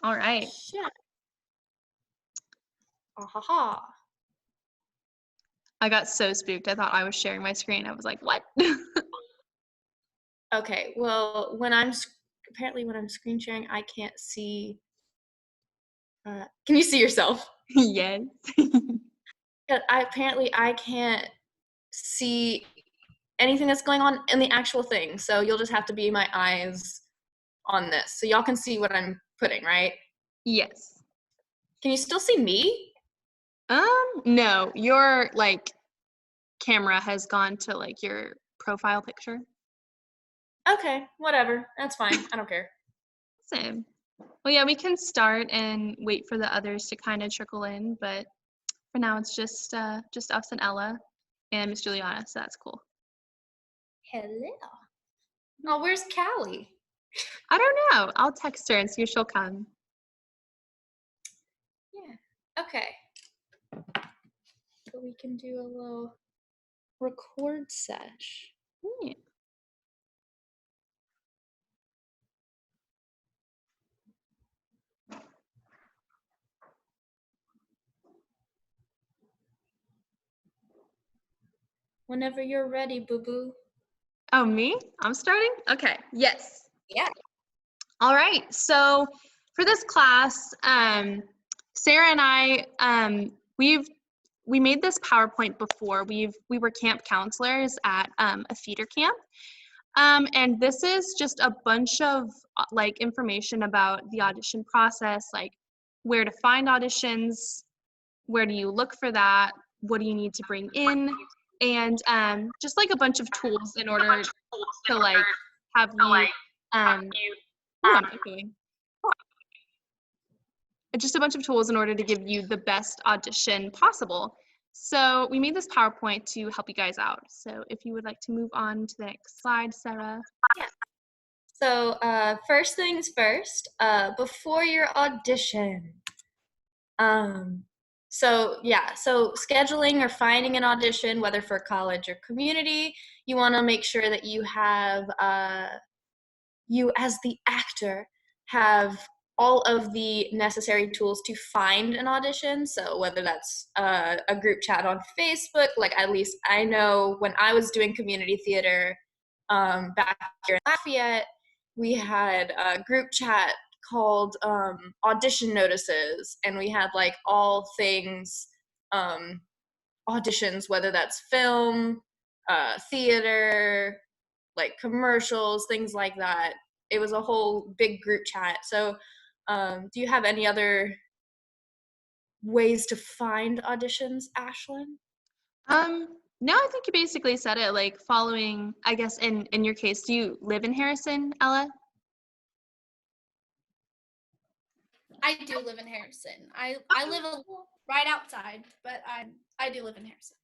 All right. Shit. Ah ha ha. I got so spooked. I thought I was sharing my screen. I was like, what? Okay, well, apparently when I'm screen sharing, I can't see. Can you see yourself? Yes. Apparently I can't see anything that's going on in the actual thing. So you'll just have to be my eyes on this. So y'all can see what I'm putting, right? Yes. Can you still see me? No, your like camera has gone to like your profile picture. Okay, whatever. That's fine. I don't care. Same. Well, yeah, we can start and wait for the others to kind of trickle in, but for now it's just us and Ella and Miss Juliana, so that's cool. Hello. Oh, where's Callie? I don't know. I'll text her and see if she'll come. Yeah. Okay. So we can do a little record sesh. Yeah. Whenever you're ready, boo-boo. Oh, me? I'm starting? Okay. Yes. Yeah. All right. So for this class, Sarah and I, we made this PowerPoint before. We were camp counselors at a feeder camp. And this is just a bunch of like information about the audition process, like where to find auditions, where do you look for that, what do you need to bring in, and just like a bunch of tools in order to like have you ooh, I'm echoing. Just a bunch of tools in order to give you the best audition possible. So we made this PowerPoint to help you guys out. So if you would like to move on to the next slide, Sarah. Yeah. So first things first, before your audition. So scheduling or finding an audition, whether for college or community, you want to make sure that you have you as the actor have all of the necessary tools to find an audition. So whether that's a group chat on Facebook, like at least I know when I was doing community theater back here in Lafayette, we had a group chat called audition notices, and we had like all things auditions, whether that's film, theater, like commercials, things like that. It was a whole big group chat. So do you have any other ways to find auditions, Ashlynn? No, I think you basically said it, like following, I guess in your case, do you live in Harrison, Ella? I do live in Harrison. I live right outside, but I do live in Harrison.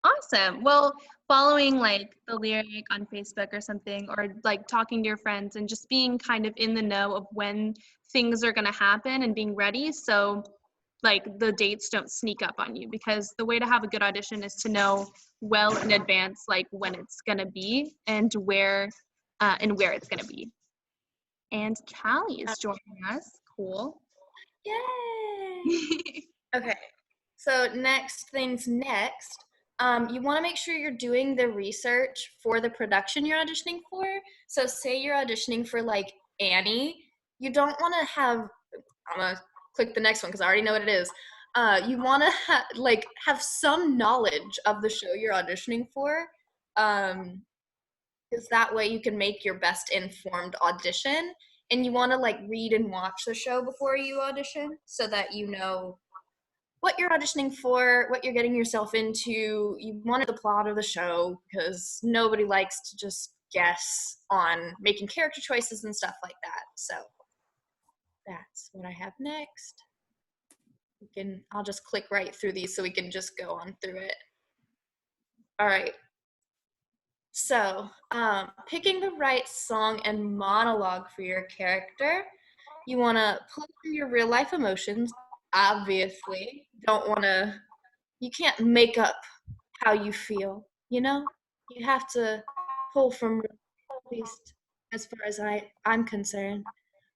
Awesome. Well, following like the lyric on Facebook or something, or like talking to your friends and just being kind of in the know of when things are going to happen and being ready. So like the dates don't sneak up on you, because the way to have a good audition is to know well in advance, like when it's going to be and where it's going to be. And Callie is joining us. Cool. Yay! Okay, so next things next. You want to make sure you're doing the research for the production you're auditioning for. So say you're auditioning for like Annie, you don't want to have, I'm gonna click the next one because I already know what it is. You want to have some knowledge of the show you're auditioning for, because that way you can make your best informed audition. And you want to like read and watch the show before you audition so that you know what you're auditioning for, what you're getting yourself into. You want the plot of the show because nobody likes to just guess on making character choices and stuff like that. So that's what I have next. I'll just click right through these so we can just go on through it. All right. So picking the right song and monologue for your character. You want to pull from your real life emotions, obviously. You can't make up how you feel, you know? You have to pull from, at least as far as I'm concerned.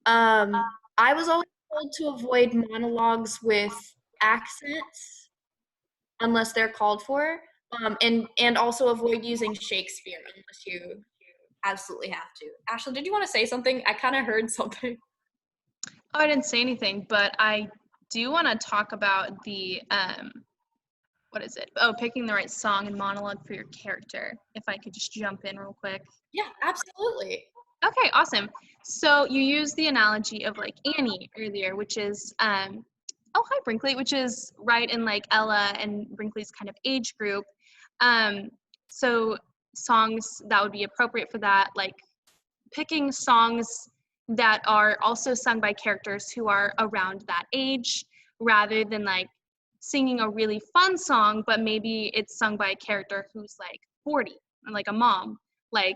I was always told to avoid monologues with accents unless they're called for, and also avoid using Shakespeare unless you absolutely have to. Ashley, did you want to say something? I kind of heard something. Oh, I didn't say anything, but I do want to talk about the, what is it? Oh, picking the right song and monologue for your character. If I could just jump in real quick. Yeah, absolutely. Okay, awesome. So you used the analogy of like Annie earlier, which is, oh, hi, Brinkley, which is right in like Ella and Brinkley's kind of age group. So songs that would be appropriate for that, like picking songs that are also sung by characters who are around that age rather than like singing a really fun song, but maybe it's sung by a character who's like 40 and like a mom, like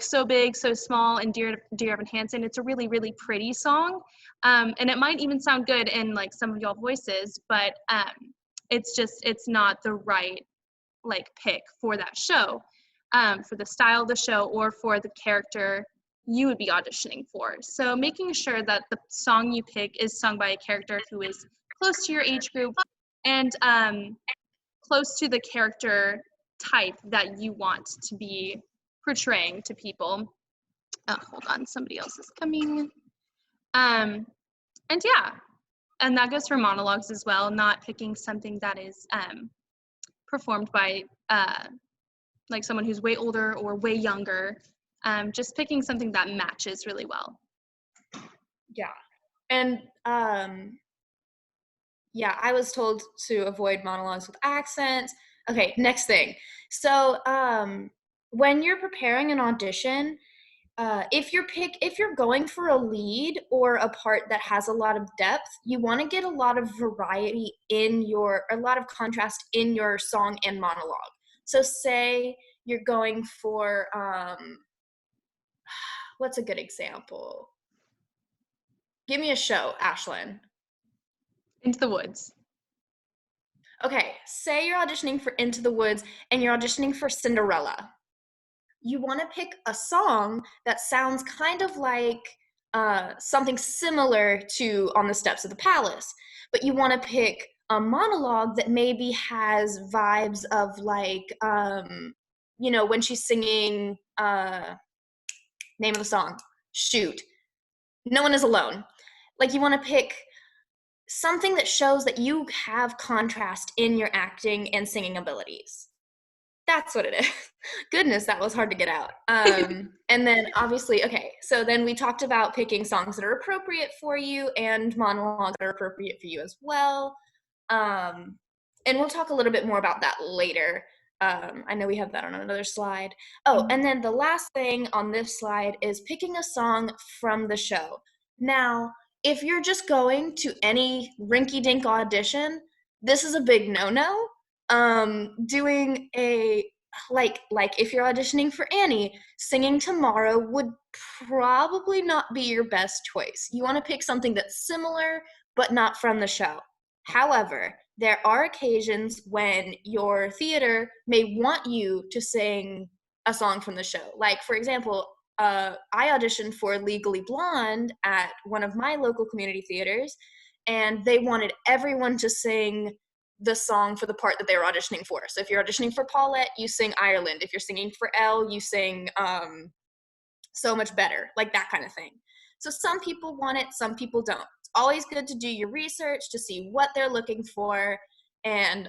So Big, So Small, and Dear Evan Hansen. It's a really, really pretty song. And it might even sound good in like some of y'all voices, but it's not the right like pick for that show, for the style of the show or for the character you would be auditioning for. So making sure that the song you pick is sung by a character who is close to your age group and close to the character type that you want to be portraying to people. Oh, hold on, somebody else is coming. And yeah, and that goes for monologues as well, not picking something that is performed by like someone who's way older or way younger, just picking something that matches really well. Yeah. And yeah, I was told to avoid monologues with accents. Okay, next thing. So when you're preparing an audition, if you're going for a lead or a part that has a lot of depth, you want to get a lot of variety a lot of contrast in your song and monologue. So say you're going for what's a good example? Give me a show, Ashlynn. Into the Woods. Okay, say you're auditioning for Into the Woods and you're auditioning for Cinderella. You want to pick a song that sounds kind of like something similar to On the Steps of the Palace, but you want to pick a monologue that maybe has vibes of like, when she's singing, name of the song, shoot, No One Is Alone. Like you want to pick something that shows that you have contrast in your acting and singing abilities. That's what it is. Goodness, that was hard to get out. And then obviously, okay, so then we talked about picking songs that are appropriate for you and monologues that are appropriate for you as well. And we'll talk a little bit more about that later. I know we have that on another slide. Oh, and then the last thing on this slide is picking a song from the show. Now, if you're just going to any rinky-dink audition, this is a big no-no. Doing a like if you're auditioning for Annie, singing Tomorrow would probably not be your best choice. You want to pick something that's similar but not from the show. However, there are occasions when your theater may want you to sing a song from the show. Like, for example, I auditioned for Legally Blonde at one of my local community theaters, and they wanted everyone to sing the song for the part that they were auditioning for. So if you're auditioning for Paulette, you sing Ireland. If you're singing for Elle, you sing So Much Better, like that kind of thing. So some people want it, some people don't. It's always good to do your research to see what they're looking for and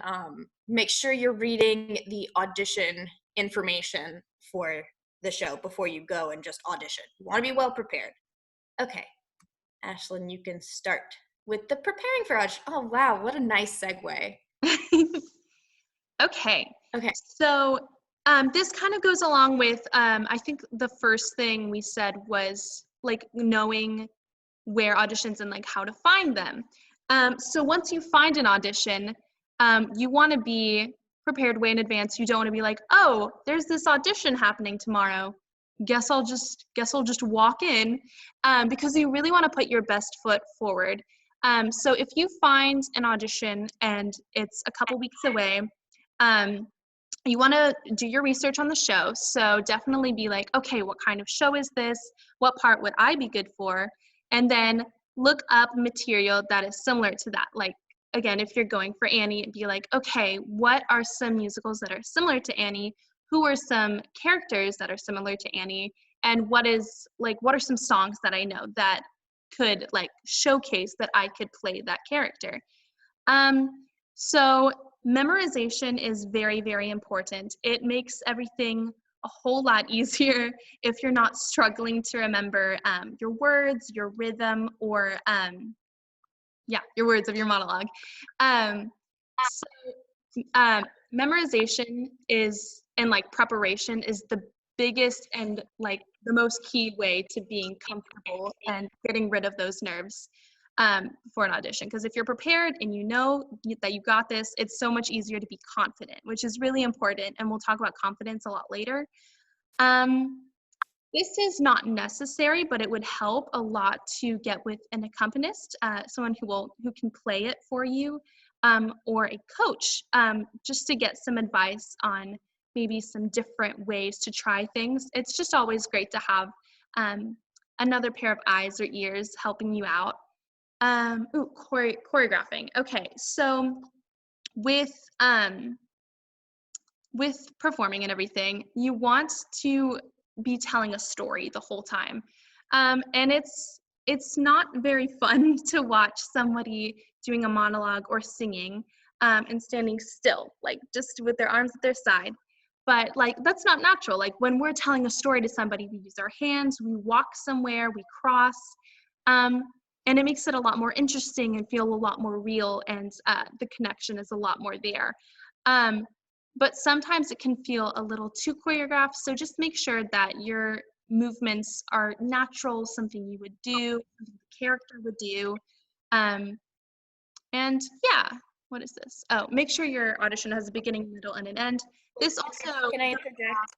make sure you're reading the audition information for the show before you go and just audition. You want to be well prepared. Okay, Ashlynn, you can start with the preparing for audition. Oh, wow, what a nice segue. Okay. Okay. So this kind of goes along with, I think the first thing we said was like knowing where auditions and like how to find them. So once you find an audition, you want to be prepared way in advance. You don't want to be like, oh, there's this audition happening tomorrow. Guess I'll just walk in, because you really want to put your best foot forward. So if you find an audition and it's a couple weeks away, you want to do your research on the show. So definitely be like, okay, what kind of show is this? What part would I be good for? And then look up material that is similar to that. Like, again, if you're going for Annie, it'd be like, okay, what are some musicals that are similar to Annie? Who are some characters that are similar to Annie? And what are some songs that I know that could like showcase that I could play that character? So memorization is very, very important. It makes everything a whole lot easier if you're not struggling to remember your words, your rhythm, or your words of your monologue. Memorization is, and like preparation is the biggest and like the most key way to being comfortable and getting rid of those nerves for an audition. Because if you're prepared and you know that you got this, it's so much easier to be confident, which is really important. And we'll talk about confidence a lot later. This is not necessary, but it would help a lot to get with an accompanist, someone who can play it for you, or a coach, just to get some advice on maybe some different ways to try things. It's just always great to have another pair of eyes or ears helping you out. Choreographing. Okay, so with performing and everything, you want to be telling a story the whole time. And it's not very fun to watch somebody doing a monologue or singing and standing still, like just with their arms at their side. But like, that's not natural. Like when we're telling a story to somebody, we use our hands, we walk somewhere, we cross, and it makes it a lot more interesting and feel a lot more real, and the connection is a lot more there. But sometimes it can feel a little too choreographed, so just make sure that your movements are natural, something you would do, something the character would do. And yeah, what is this? Oh, make sure your audition has a beginning, middle, and an end. This also... Can I interject?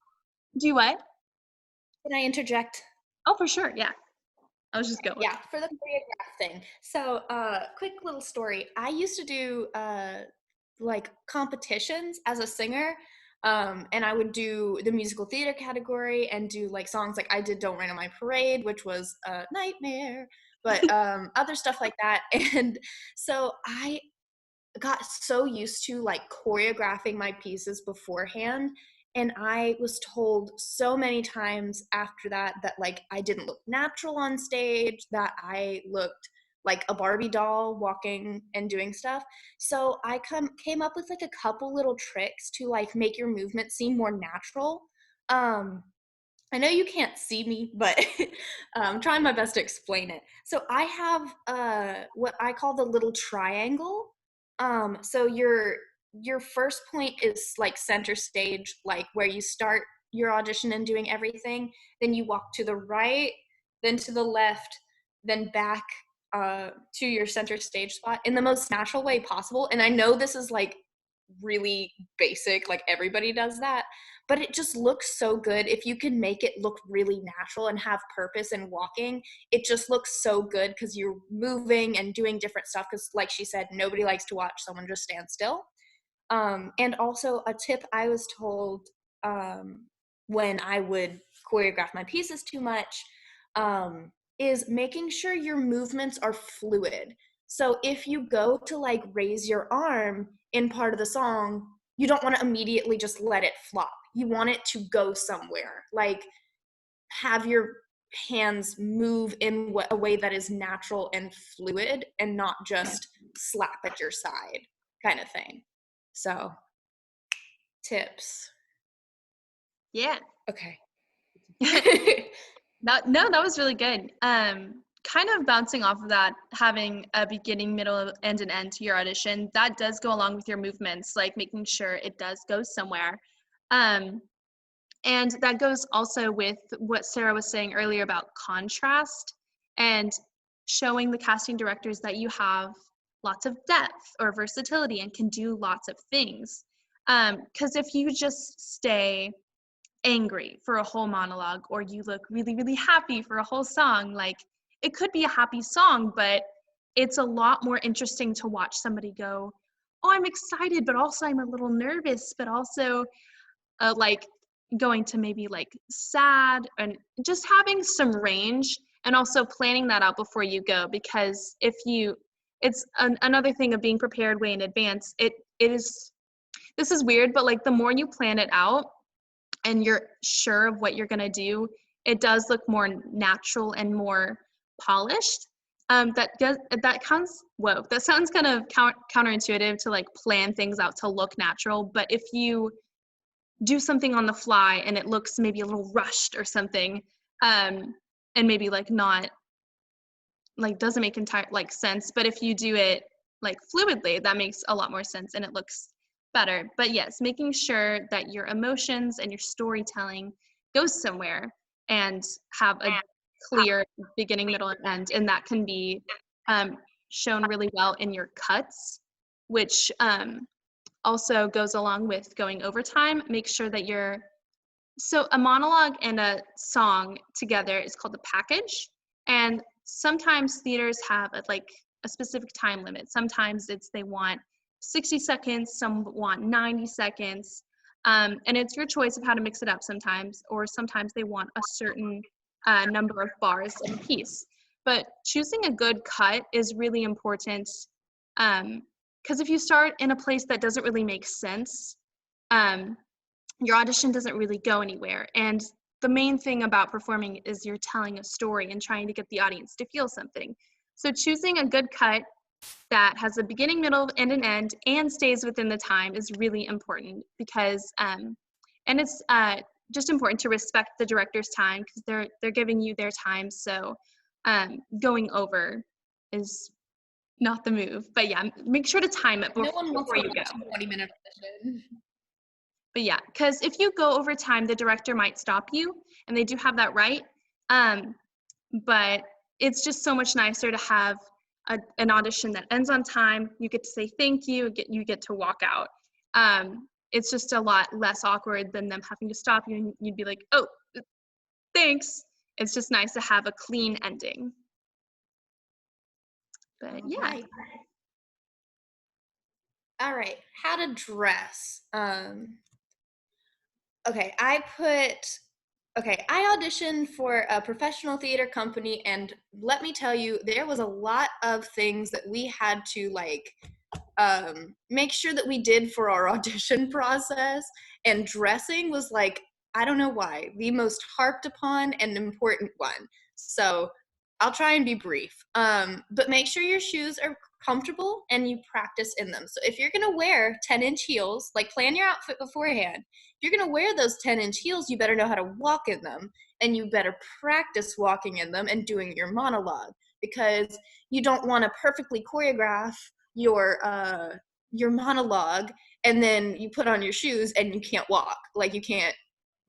Do what? Can I interject? Oh, for sure, yeah. I was just going. Yeah, for the choreograph thing. So, quick little story. I used to do like competitions as a singer, and I would do the musical theater category and do like songs like I did "Don't Rain on My Parade," which was a nightmare, but other stuff like that. And so I got so used to like choreographing my pieces beforehand, and I was told so many times after that like I didn't look natural on stage, that I looked like a Barbie doll walking and doing stuff. So I came up with like a couple little tricks to like make your movement seem more natural. I know you can't see me, but I'm trying my best to explain it. So I have what I call the little triangle. So your first point is like center stage, like where you start your audition and doing everything. Then you walk to the right, then to the left, then back to your center stage spot in the most natural way possible. And I know this is like really basic, like everybody does that, but it just looks so good. If you can make it look really natural and have purpose in walking, it just looks so good because you're moving and doing different stuff. Because like she said, nobody likes to watch someone just stand still. And also a tip I was told when I would choreograph my pieces too much is making sure your movements are fluid. So if you go to like raise your arm in part of the song, you don't want to immediately just let it flop. You want it to go somewhere. Like have your hands move in a way that is natural and fluid and not just slap at your side kind of thing. So tips. Yeah. Okay. That was really good. Kind of bouncing off of that, having a beginning, middle, and an end to your audition, that does go along with your movements, like making sure it does go somewhere. And that goes also with what Sarah was saying earlier about contrast and showing the casting directors that you have lots of depth or versatility and can do lots of things. Because if you just stay angry for a whole monologue, or you look really, really happy for a whole song, like it could be a happy song, but it's a lot more interesting to watch somebody go, oh, I'm excited, but also I'm a little nervous, but also like going to maybe like sad, and just having some range and also planning that out before you go, because it's another thing of being prepared way in advance. This is weird, but like the more you plan it out and you're sure of what you're going to do, it does look more natural and more polished. That sounds kind of counterintuitive to like plan things out to look natural, but if you do something on the fly and it looks maybe a little rushed or something, and maybe like not like doesn't make entire like sense, but if you do it like fluidly, that makes a lot more sense and it looks better. But yes, making sure that your emotions and your storytelling goes somewhere and have a clear beginning, middle, and end, and that can be shown really well in your cuts, which also goes along with going over time. Make sure that so a monologue and a song together is called a package, and sometimes theaters have a specific time limit. Sometimes they want 60 seconds, some want 90 seconds, and it's your choice of how to mix it up sometimes, or sometimes they want a certain number of bars in a piece. But choosing a good cut is really important, because if you start in a place that doesn't really make sense, your audition doesn't really go anywhere. And the main thing about performing is you're telling a story and trying to get the audience to feel something. So choosing a good cut that has a beginning, middle, and an end and stays within the time is really important, because and it's just important to respect the director's time, because they're giving you their time. So going over is not the move. But yeah, make sure to time it before you go. 20-minute audition. But yeah, because if you go over time, the director might stop you, and they do have that right. But it's just so much nicer to have an audition that ends on time. You get to say thank you, you get to walk out. It's just a lot less awkward than them having to stop you, and you'd be like, oh, thanks. It's just nice to have a clean ending. But yeah. All right, how to dress. Okay, I auditioned for a professional theater company, and let me tell you, there was a lot of things that we had to make sure that we did for our audition process, and dressing was I don't know why, the most harped upon and important one. So I'll try and be brief. But make sure your shoes are comfortable and you practice in them. So if you're gonna wear 10-inch heels, plan your outfit beforehand. If you're gonna wear those 10-inch heels, you better know how to walk in them, and you better practice walking in them and doing your monologue, because you don't want to perfectly choreograph your monologue and then you put on your shoes and you can't walk, you can't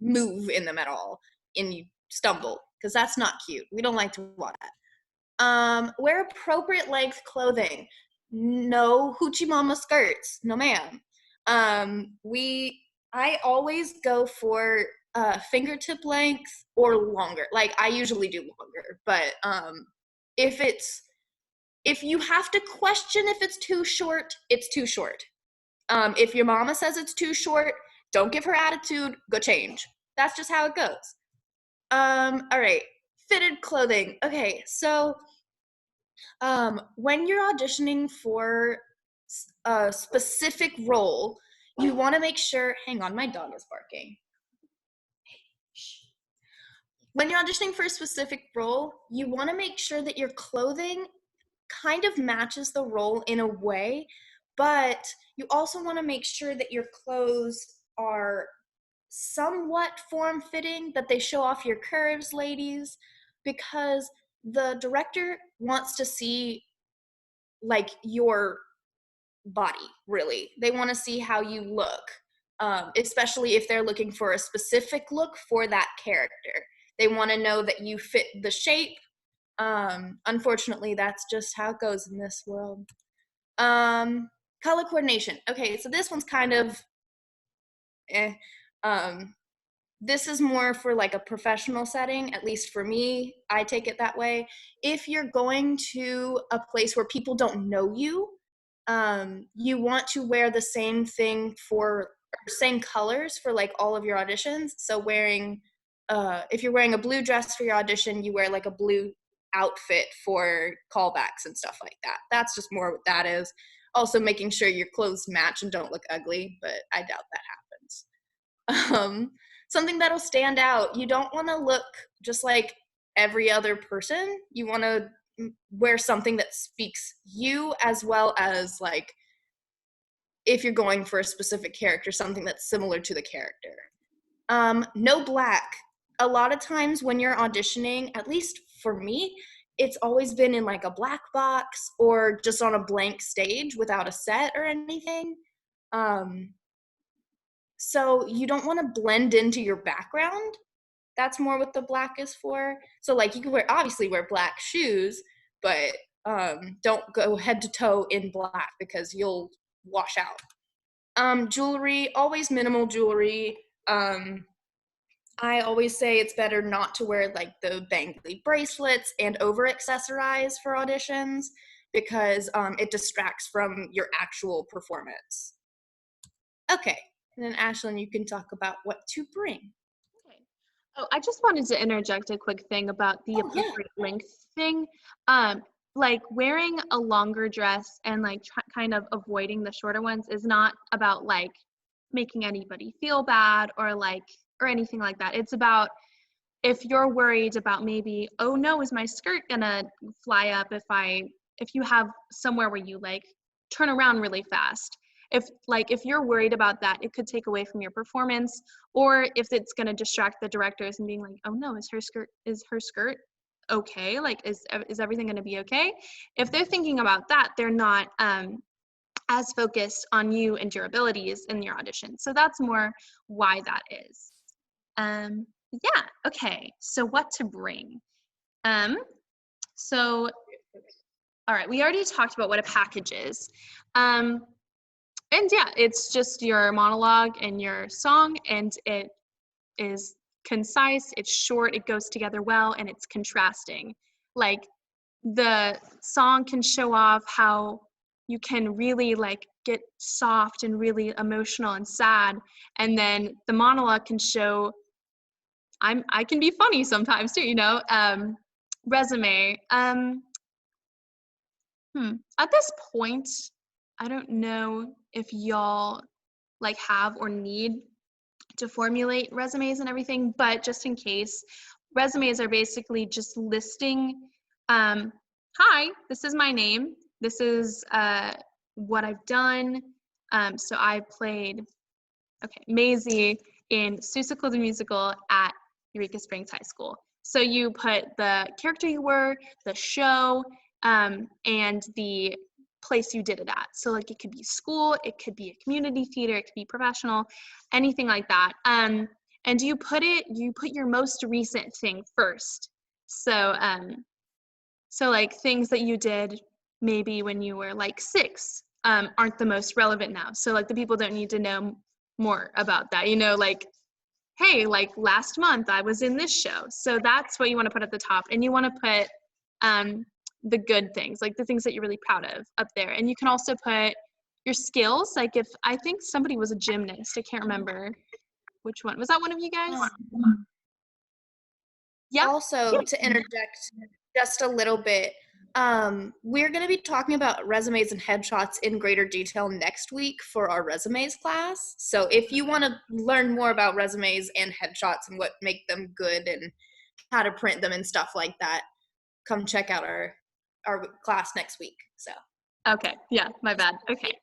move in them at all, and you stumble, because that's not cute. We don't like to watch that. Wear appropriate length clothing. No hoochie mama skirts. No ma'am. I always go for fingertip length or longer. I usually do longer, but if you have to question if it's too short, it's too short. If your mama says it's too short, don't give her attitude, go change. That's just how it goes. All right, fitted clothing. Okay, so when you're auditioning for a specific role, you want to make sure, hang on, my dog is barking. When you're auditioning for a specific role, you want to make sure that your clothing kind of matches the role in a way, but you also want to make sure that your clothes are somewhat form-fitting, that they show off your curves, ladies, because the director wants to see your body, really. They want to see how you look, especially if they're looking for a specific look for that character. They want to know that you fit the shape. Unfortunately, that's just how it goes in this world. Color coordination. Okay, so this one's kind of this is more for a professional setting, at least for me. I take it that way. If you're going to a place where people don't know you, you want to wear the same thing same colors for all of your auditions. So if you're wearing a blue dress for your audition, you wear a blue outfit for callbacks and stuff like that. That's just more what that is. Also making sure your clothes match and don't look ugly, but I doubt that happens. Something that'll stand out. You don't want to look just like every other person. You want to wear something that speaks you, as well as like if you're going for a specific character, something that's similar to the character. No black. A lot of times when you're auditioning, at least for me, it's always been in like a black box or just on a blank stage without a set or anything. So you don't want to blend into your background. That's more what the black is for. So like you can obviously wear black shoes, but don't go head to toe in black because you'll wash out. Jewelry, always minimal jewelry. I always say it's better not to wear like the bangly bracelets and over accessorize for auditions because it distracts from your actual performance. Okay, and then Ashlynn, you can talk about what to bring. Okay. Oh, I just wanted to interject a quick thing about the appropriate length thing. Like wearing a longer dress and like kind of avoiding the shorter ones is not about like making anybody feel bad or anything like that. It's about if you're worried about maybe, oh no, is my skirt gonna fly up if you have somewhere where you like turn around really fast. If you're worried about that, it could take away from your performance, or if it's gonna distract the directors and being like, oh no, is her skirt okay? Like is everything gonna be okay? If they're thinking about that, they're not as focused on you and your abilities in your audition. So that's more why that is. Yeah, okay, so what to bring? So, all right, we already talked about what a package is. And yeah, it's just your monologue and your song, and it is concise, it's short, it goes together well, and it's contrasting. Like, the song can show off how you can really like get soft and really emotional and sad, and then the monologue can show I can be funny sometimes too, you know. Resume. At this point, I don't know if y'all like have or need to formulate resumes and everything, but just in case, resumes are basically just listing, hi, this is my name. This is what I've done. So I played, Maisie in Seussical the Musical at Eureka Springs High School. So you put the character you were, the show, and the place you did it at. So like it could be school, it could be a community theater, it could be professional, anything like that. And you put your most recent thing first. So like things that you did maybe when you were like 6 aren't the most relevant now. So like the people don't need to know more about that, you know, like, hey, like last month I was in this show. So that's what you want to put at the top. And you want to put the good things, like the things that you're really proud of up there. And you can also put your skills. Like if I think somebody was a gymnast, I can't remember which one. Was that one of you guys? Yeah. Also, to interject just a little bit, we're going to be talking about resumes and headshots in greater detail next week for our resumes class. So if you want to learn more about resumes and headshots and what make them good and how to print them and stuff like that, come check out our class next week. So okay, yeah, my bad. Okay,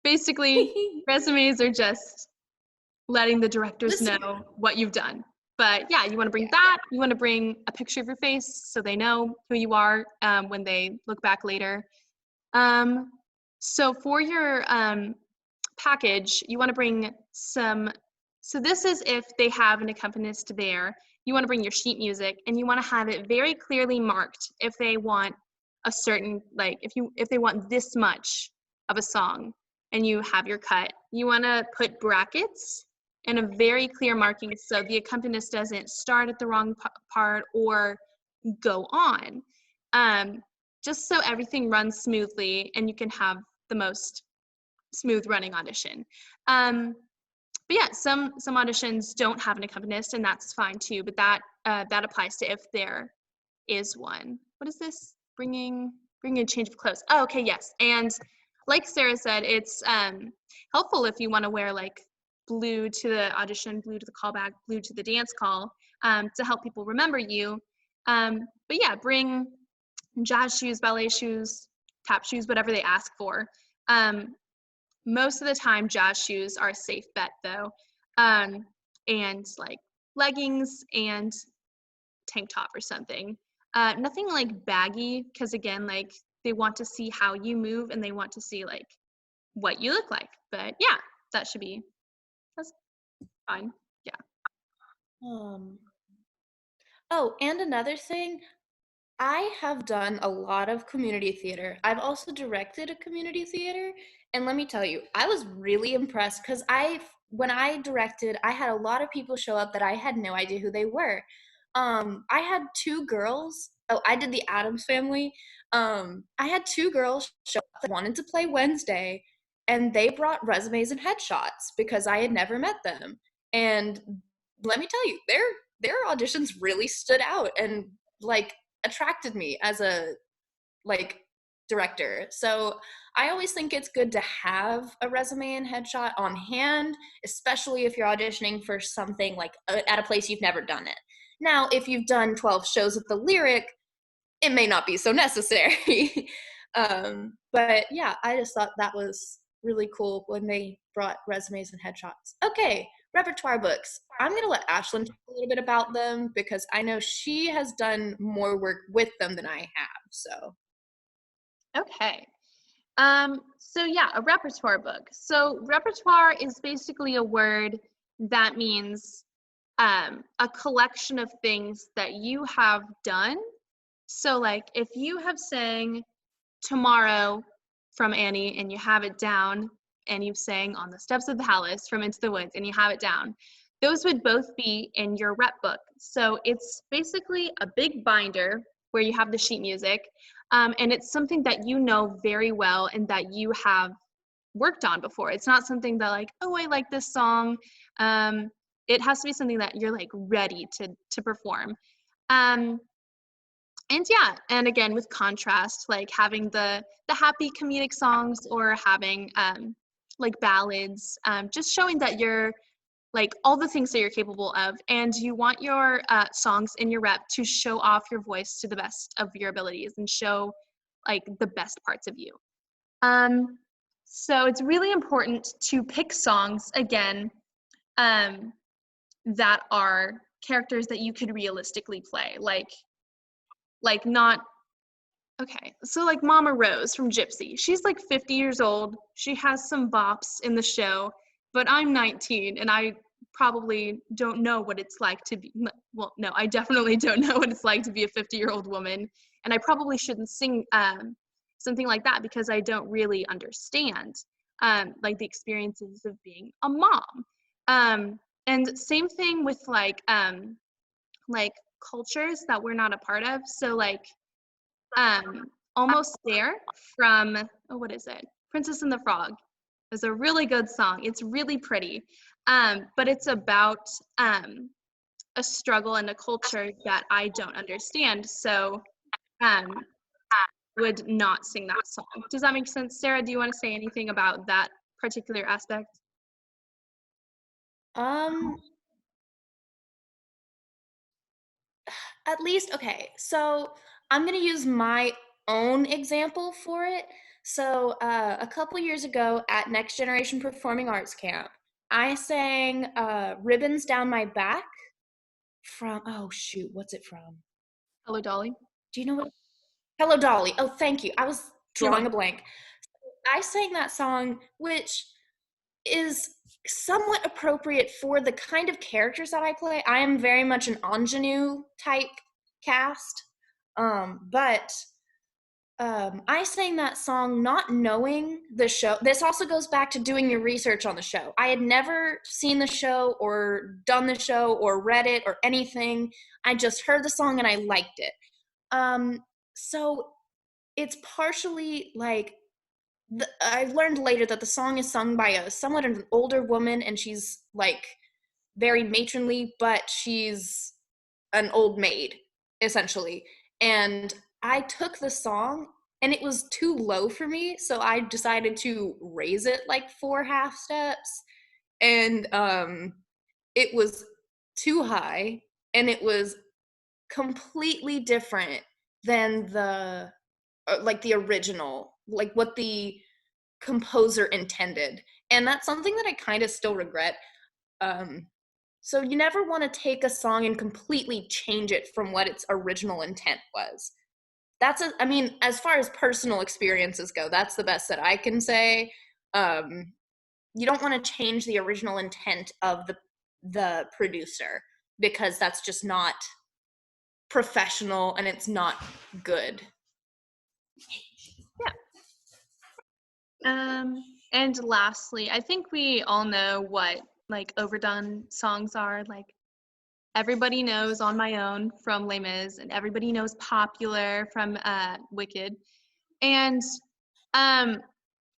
basically resumes are just letting the directors know what you've done. But yeah, you want to bring that. You want to bring a picture of your face so they know who you are when they look back later. So for your package, you want to bring some. So this is if they have an accompanist there. You want to bring your sheet music, and you want to have it very clearly marked if they want a certain, like if they want this much of a song, and you have your cut. You want to put brackets and a very clear marking so the accompanist doesn't start at the wrong part or go on. Just so everything runs smoothly and you can have the most smooth running audition. But yeah, some auditions don't have an accompanist, and that's fine too, but that applies to if they're is one. What is this? Bringing a change of clothes. Oh, okay, yes. And like Sarah said, it's helpful if you want to wear like blue to the audition, blue to the callback, blue to the dance call, to help people remember you. But yeah, bring jazz shoes, ballet shoes, tap shoes, whatever they ask for. Most of the time, jazz shoes are a safe bet though. And like leggings and tank top or something. Nothing like baggy, because again, like they want to see how you move and they want to see like what you look like. But yeah, that's fine. Yeah. Oh, and another thing, I have done a lot of community theater. I've also directed a community theater, and let me tell you, I was really impressed because when I directed, I had a lot of people show up that I had no idea who they were. I had two girls. Oh, I did the Addams Family. I had two girls show up that wanted to play Wednesday, and they brought resumes and headshots because I had never met them. And let me tell you, their auditions really stood out and like attracted me as a like director. So I always think it's good to have a resume and headshot on hand, especially if you're auditioning for something like at a place you've never done it. Now, if you've done 12 shows at the Lyric, it may not be so necessary. But yeah, I just thought that was really cool when they brought resumes and headshots. Okay, repertoire books. I'm going to let Ashlynn talk a little bit about them because I know she has done more work with them than I have. So, Okay. So yeah, a repertoire book. So repertoire is basically a word that means a collection of things that you have done. So like if you have sang Tomorrow from Annie and you have it down, and you sang On the Steps of the Palace from Into the Woods and you have it down, those would both be in your rep book. So it's basically a big binder where you have the sheet music, and it's something that you know very well and that you have worked on before. It's not something that like, oh, I like this song. It has to be something that you're like ready to perform. And yeah, and again with contrast, like having the happy comedic songs or having like ballads, just showing that you're like all the things that you're capable of, and you want your songs in your rep to show off your voice to the best of your abilities and show like the best parts of you. So it's really important to pick songs again that are characters that you could realistically play, like not okay, so like Mama Rose from Gypsy. She's like 50 years old. She has some bops in the show, but I'm 19 and I probably don't know what it's like to be, well, no, I definitely don't know what it's like to be a 50-year-old woman. And I probably shouldn't sing something like that because I don't really understand like the experiences of being a mom. And same thing with like cultures that we're not a part of. So like Almost There from, oh, what is it? Princess and the Frog is a really good song. It's really pretty, but it's about a struggle and a culture that I don't understand. So would not sing that song. Does that make sense? Sarah, do you want to say anything about that particular aspect? At least, okay, so I'm going to use my own example for it. So a couple years ago at Next Generation Performing Arts Camp, I sang Ribbons Down My Back from, oh shoot, what's it from? Hello, Dolly. Do you know what? Hello, Dolly. Oh, thank you. I was drawing a blank. I sang that song, which is somewhat appropriate for the kind of characters that I play. I am very much an ingenue type cast, but I sang that song not knowing the show. This also goes back to doing your research on the show. I had never seen the show or done the show or read it or anything. I just heard the song and I liked it. So it's partially like I learned later that the song is sung by a somewhat an older woman, and she's like very matronly, but she's an old maid essentially. And I took the song and it was too low for me, so I decided to raise it like 4 half steps, and it was too high, and it was completely different than the like the original, like what the composer intended. And that's something that I kind of still regret. So you never want to take a song and completely change it from what its original intent was. I mean, as far as personal experiences go, that's the best that I can say. Um, you don't want to change the original intent of the producer, because that's just not professional and it's not good. And lastly, I think we all know what like overdone songs are. Like everybody knows On My Own from Les Mis, and everybody knows Popular from Wicked. And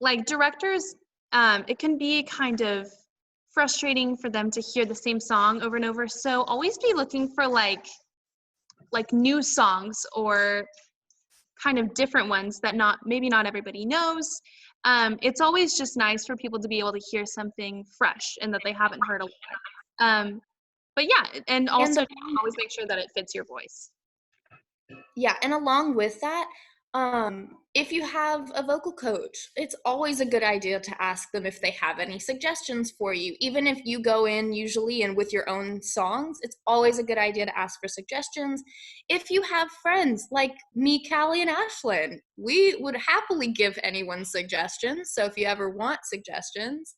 like directors, it can be kind of frustrating for them to hear the same song over and over. So always be looking for like new songs or kind of different ones that maybe not everybody knows. It's always just nice for people to be able to hear something fresh and that they haven't heard a lot. But yeah, and also always make sure that it fits your voice. Yeah, and along with that, if you have a vocal coach, it's always a good idea to ask them if they have any suggestions for you. Even if you go in usually and with your own songs, it's always a good idea to ask for suggestions. If you have friends like me, Callie, and Ashlynn, we would happily give anyone suggestions. So if you ever want suggestions,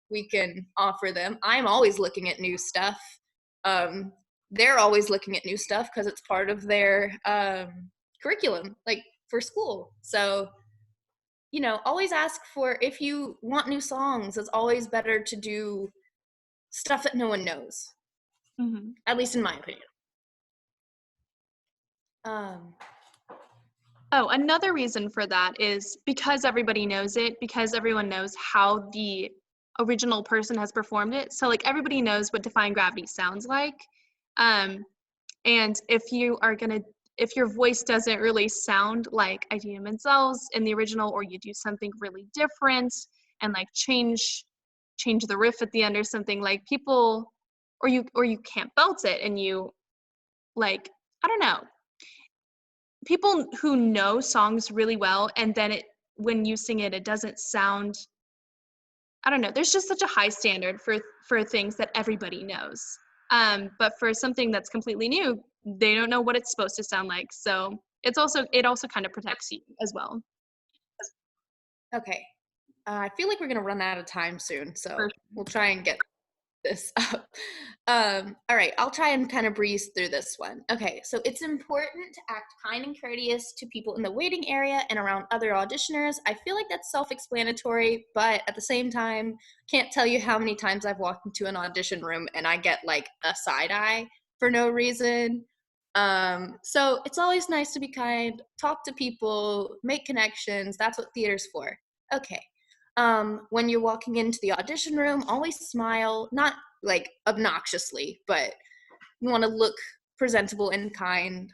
we can offer them. I'm always looking at new stuff. They're always looking at new stuff because it's part of their curriculum, like for school. So, always ask for, if you want new songs, it's always better to do stuff that no one knows, at least in my opinion. Oh, another reason for that is because everybody knows it, because everyone knows how the original person has performed it. So like everybody knows what Defying Gravity sounds like. And if your voice doesn't really sound like Idina Menzel's in the original, or you do something really different and like change the riff at the end or something, like people, or you can't belt it, and you like, I don't know, people who know songs really well, and then when you sing it doesn't sound, I don't know, there's just such a high standard for things that everybody knows. But for something that's completely new, they don't know what it's supposed to sound like. So it also kind of protects you as well. Okay. I feel like we're going to run out of time soon, so Sure. we'll try and get this up. All right, I'll try and kind of breeze through this one. Okay, so it's important to act kind and courteous to people in the waiting area and around other auditioners. I feel like that's self-explanatory, but at the same time, can't tell you how many times I've walked into an audition room and I get like a side eye for no reason. So it's always nice to be kind, talk to people, make connections. That's what theater's for. Okay. When you're walking into the audition room, always smile, not like obnoxiously, but you want to look presentable and kind.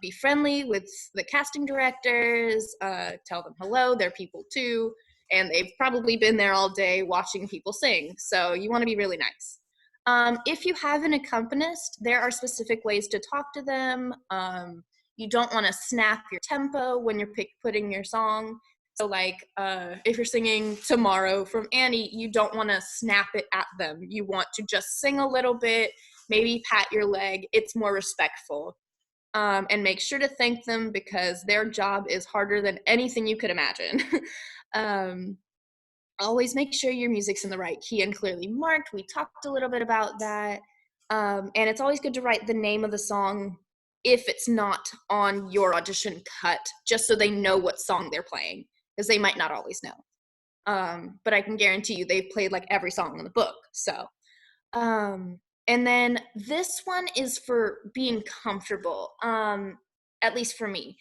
Be friendly with the casting directors, tell them hello, they're people too, and they've probably been there all day watching people sing, so you want to be really nice. If you have an accompanist, there are specific ways to talk to them. You don't want to snap your tempo when you're putting your song. So like if you're singing Tomorrow from Annie, you don't want to snap it at them. You want to just sing a little bit, maybe pat your leg. It's more respectful. And make sure to thank them because their job is harder than anything you could imagine. Always make sure your music's in the right key and clearly marked. We talked a little bit about that. And it's always good to write the name of the song if it's not on your audition cut, just so they know what song they're playing, because they might not always know. But I can guarantee you they've played like every song in the book. So, and then this one is for being comfortable, at least for me.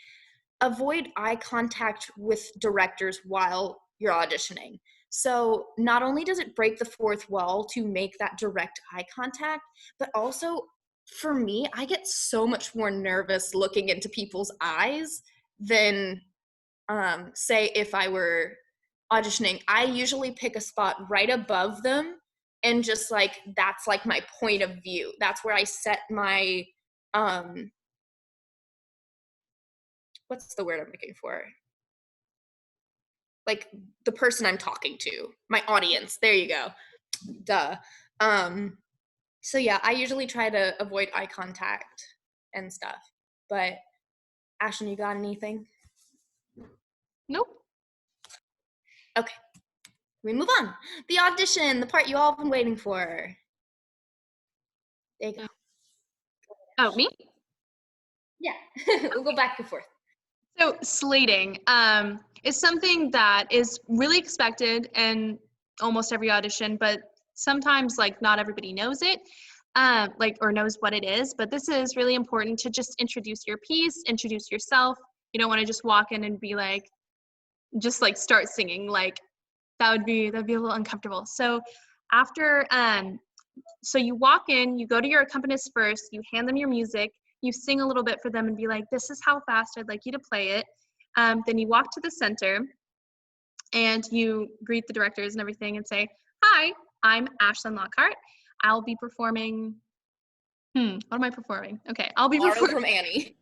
Avoid eye contact with directors while you're auditioning. So not only does it break the fourth wall to make that direct eye contact, but also for me, I get so much more nervous looking into people's eyes than, say, if I were auditioning. I usually pick a spot right above them and just like, that's like my point of view. That's where I set my, what's the word I'm looking for? Like the person I'm talking to, my audience. There you go. Duh. So yeah, I usually try to avoid eye contact and stuff. But Ashlynn, you got anything? Nope. Okay, we move on. The audition, the part you all been waiting for. There you go. Oh, me? Yeah, we'll go back and forth. So slating is something that is really expected in almost every audition, but sometimes like not everybody knows it, or knows what it is. But this is really important to just introduce your piece, introduce yourself. You don't want to just walk in and be like, just like start singing. Like that'd be a little uncomfortable. So after so you walk in, you go to your accompanist first, you hand them your music, you sing a little bit for them and be like, this is how fast I'd like you to play it. Then you walk to the center and you greet the directors and everything and say, hi, I'm Ashlynn Lockhart. I'll be performing, what am I performing? Okay, I'll be Tomorrow performing from Annie.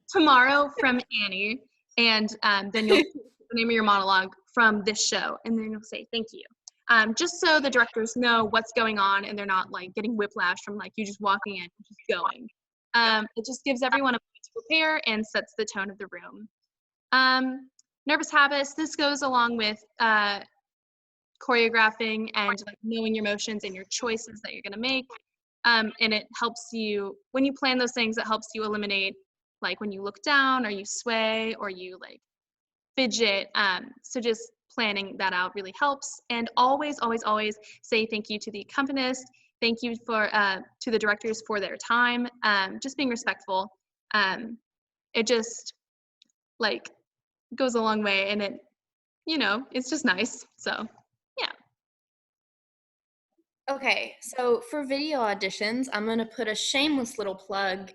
Tomorrow from Annie. And then you'll the name of your monologue from this show. And then you'll say, thank you. Just so the directors know what's going on and they're not like getting whiplash from like you just walking in and just going. It just gives everyone a moment to prepare and sets the tone of the room. Nervous habits, this goes along with choreographing and like knowing your motions and your choices that you're gonna make. And it helps you, when you plan those things, it helps you eliminate like when you look down or you sway or you like fidget. So just planning that out really helps. And always, always, always say thank you to the accompanist. Thank you to the directors for their time. Just being respectful. It just like goes a long way, and it, it's just nice. So yeah. Okay, so for video auditions, I'm going to put a shameless little plug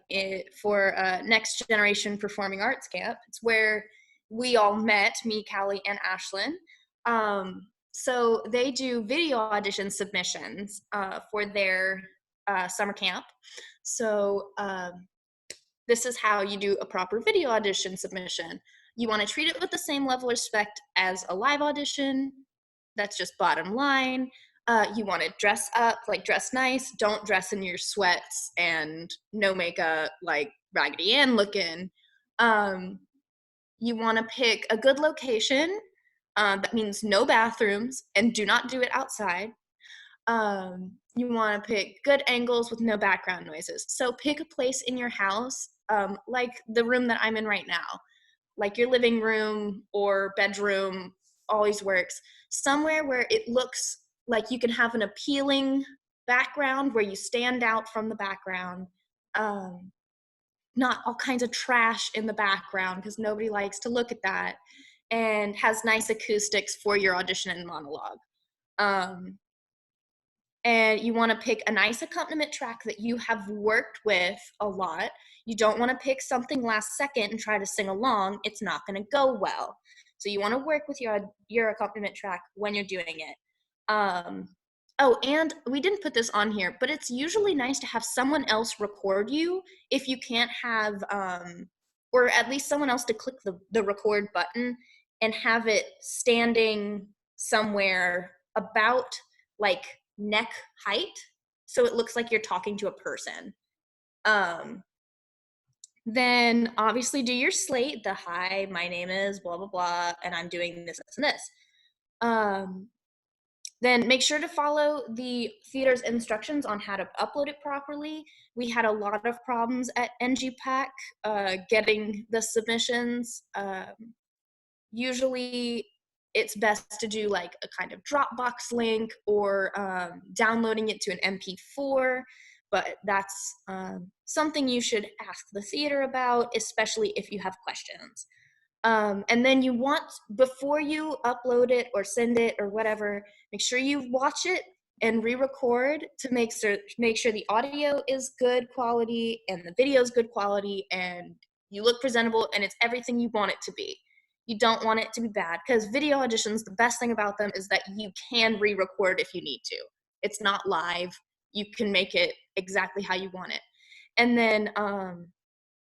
for Next Generation Performing Arts Camp. It's where we all met, me, Callie, and Ashlynn. So they do video audition submissions for their summer camp. So this is how you do a proper video audition submission. You want to treat it with the same level of respect as a live audition. That's just bottom line. You want to dress up, like dress nice. Don't dress in your sweats and no makeup, like Raggedy Ann looking. You want to pick a good location. That means no bathrooms, and do not do it outside. You want to pick good angles with no background noises. So pick a place in your house, like the room that I'm in right now, like your living room or bedroom, always works. Somewhere where it looks like you can have an appealing background where you stand out from the background. Not all kinds of trash in the background because nobody likes to look at that, and has nice acoustics for your audition and monologue. And you want to pick a nice accompaniment track that you have worked with a lot. You don't want to pick something last second and try to sing along. It's not going to go well. So you want to work with your accompaniment track when you're doing it. Oh, and we didn't put this on here, but it's usually nice to have someone else record you if you can't have, or at least someone else to click the record button and have it standing somewhere about like neck height, so it looks like you're talking to a person. Then obviously do your slate, the hi, my name is blah blah blah, and I'm doing this and this. Then make sure to follow the theater's instructions on how to upload it properly. We had a lot of problems at NGPAC getting the submissions. Usually it's best to do like a kind of Dropbox link or downloading it to an MP4, but that's something you should ask the theater about, especially if you have questions. And then you want, before you upload it or send it or whatever, make sure you watch it and re-record to make sure the audio is good quality and the video is good quality and you look presentable and it's everything you want it to be. You don't want it to be bad, because video auditions, the best thing about them is that you can re-record if you need to. It's not live. You can make it exactly how you want it. And then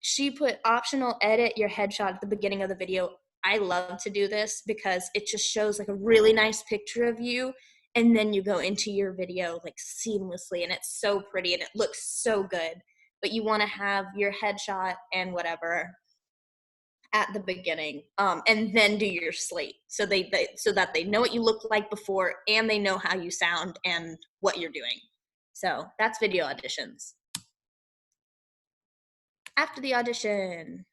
she put optional edit your headshot at the beginning of the video. I love to do this because it just shows like a really nice picture of you, and then you go into your video like seamlessly, and it's so pretty and it looks so good. But you want to have your headshot and whatever at the beginning, and then do your slate, so that they know what you look like before, and they know how you sound and what you're doing. So that's video auditions. After the audition.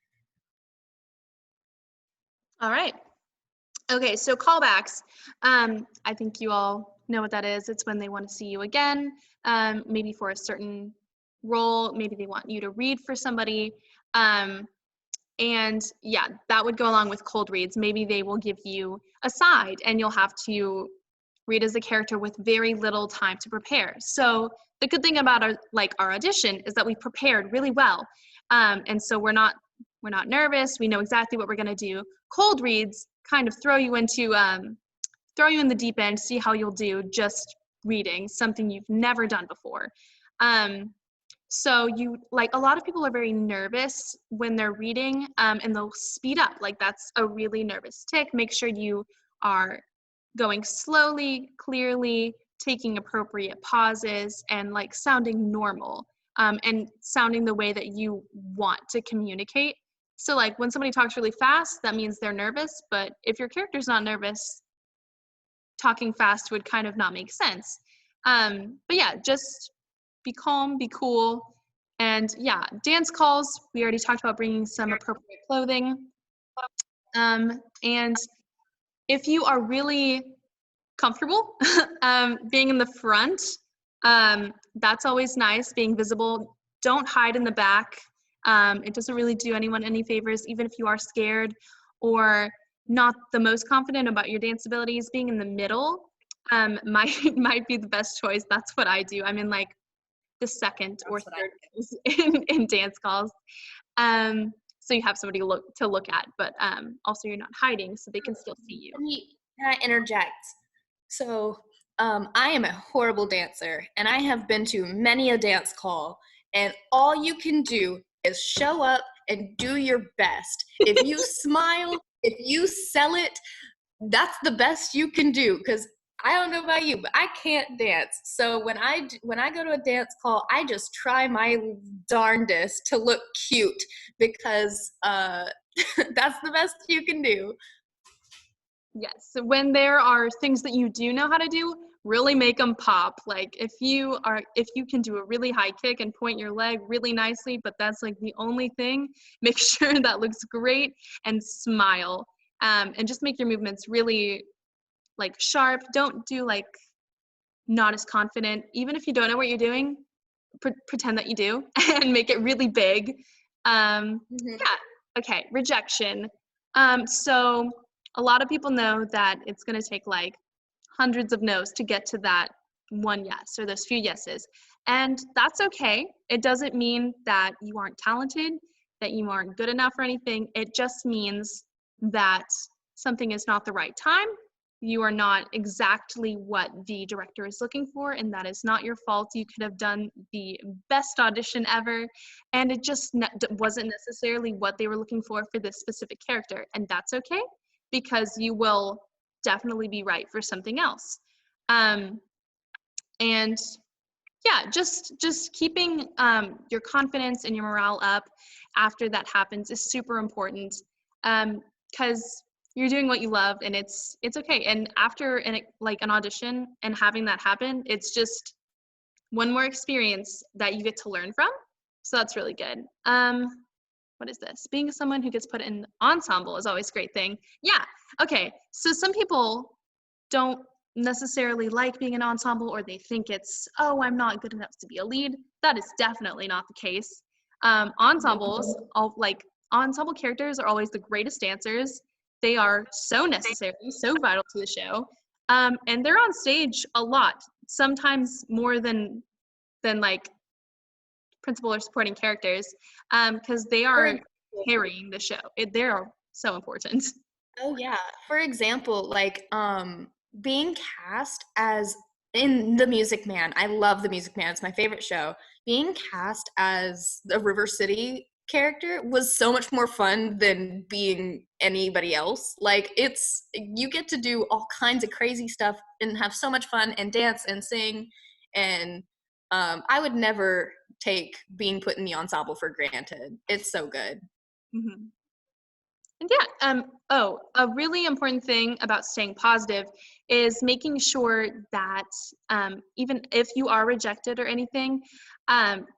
All right. Okay, so callbacks. I think you all know what that is. It's when they want to see you again, maybe for a certain role. Maybe they want you to read for somebody. And yeah, that would go along with cold reads. Maybe they will give you a side and you'll have to read as a character with very little time to prepare. So the good thing about our audition is that we prepared really well. And so we're not nervous. We know exactly what we're going to do. Cold reads kind of throw you in the deep end, see how you'll do just reading something you've never done before. So a lot of people are very nervous when they're reading, and they'll speed up. Like, that's a really nervous tick. Make sure you are going slowly, clearly, taking appropriate pauses, and like sounding normal, and sounding the way that you want to communicate. So like when somebody talks really fast, that means they're nervous, but if your character's not nervous, talking fast would kind of not make sense. But yeah, just be calm, be cool. And yeah, dance calls, we already talked about bringing some appropriate clothing. And if you are really comfortable being in the front, that's always nice, being visible. Don't hide in the back. It doesn't really do anyone any favors, even if you are scared or not the most confident about your dance abilities. Being in the middle might be the best choice. That's what I do. I'm in like the second or third in dance calls. So you have somebody to look at, but also you're not hiding, so they can still see you. Can I interject? So I am a horrible dancer, and I have been to many a dance call, and all you can do is show up and do your best. If you smile, if you sell it, that's the best you can do, because I don't know about you, but I can't dance. So when I go to a dance call, I just try my darndest to look cute, because that's the best you can do. Yes, so when there are things that you do know how to do, really make them pop. Like if you can do a really high kick and point your leg really nicely, but that's like the only thing, make sure that looks great, and smile. And just make your movements really like sharp. Don't do like not as confident. Even if you don't know what you're doing, pretend that you do and make it really big. Yeah, okay, rejection. So a lot of people know that it's going to take like hundreds of no's to get to that one yes, or those few yeses. And that's okay. It doesn't mean that you aren't talented, that you aren't good enough or anything. It just means that something is not the right time. You are not exactly what the director is looking for, and that is not your fault. You could have done the best audition ever, and it just wasn't necessarily what they were looking for this specific character, and that's okay, because you will definitely be right for something else. And yeah, just keeping your confidence and your morale up after that happens is super important, because you're doing what you love, and it's okay. And after an audition and having that happen, it's just one more experience that you get to learn from. So that's really good. What is this? Being someone who gets put in ensemble is always a great thing. Yeah. Okay. So some people don't necessarily like being an ensemble, or they think it's, oh, I'm not good enough to be a lead. That is definitely not the case. Ensemble characters are always the greatest dancers. They are so necessary, so vital to the show. And they're on stage a lot. sometimes more than like principal or supporting characters, because they are carrying the show. They are so important. Oh yeah. For example, like being cast as in The Music Man. I love The Music Man. It's my favorite show. Being cast as the River City character was so much more fun than being anybody else. Like you get to do all kinds of crazy stuff and have so much fun and dance and sing, and I would never take being put in the ensemble for granted. It's so good. Mm-hmm. And yeah, a really important thing about staying positive is making sure that even if you are rejected or anything,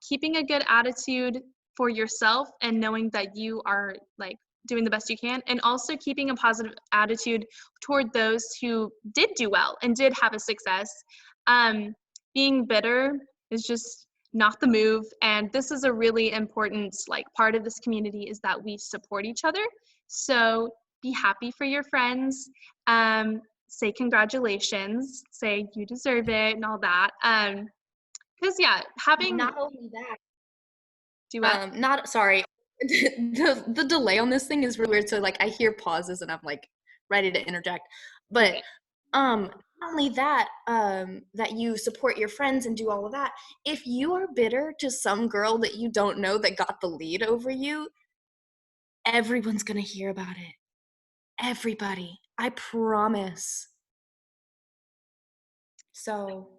keeping a good attitude for yourself and knowing that you are like doing the best you can, and also keeping a positive attitude toward those who did do well and did have a success. Being bitter is just not the move, and this is a really important like part of this community is that we support each other. So be happy for your friends, say congratulations, say you deserve it and all that. Because yeah, having Not only that, do what? not sorry. The delay on this thing is really weird. So like I hear pauses and I'm like ready to interject. But Okay. not only that, that you support your friends and do all of that. If you are bitter to some girl that you don't know that got the lead over you, everyone's gonna hear about it. Everybody. I promise. So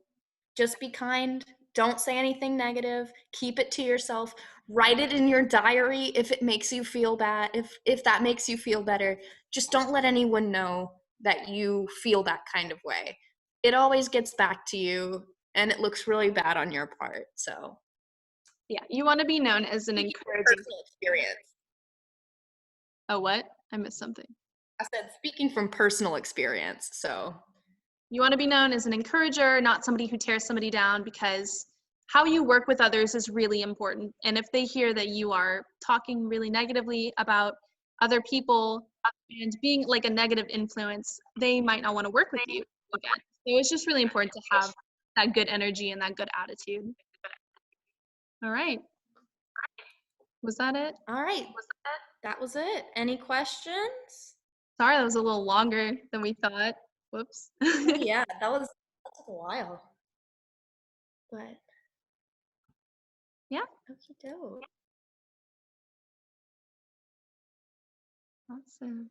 just be kind. Don't say anything negative. Keep it to yourself. Write it in your diary if it makes you feel bad. If that makes you feel better, just don't let anyone know that you feel that kind of way. It always gets back to you and it looks really bad on your part. So, Yeah, you want to be known as an encouraging. personal experience. Oh, what? I missed something. I said speaking from personal experience. So, You want to be known as an encourager, not somebody who tears somebody down, because how you work with others is really important. And if they hear that you are talking really negatively about other people and being like a negative influence, they might not want to work with you again. So it's just really important to have that good energy and that good attitude. All right. Was that it? all right. That was it. Any questions? Sorry, that was a little longer than we thought. Whoops. Oh yeah, that took a while. But Yeah. okie doke. Awesome.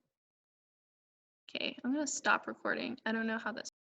Okay, I'm going to stop recording. I don't know how this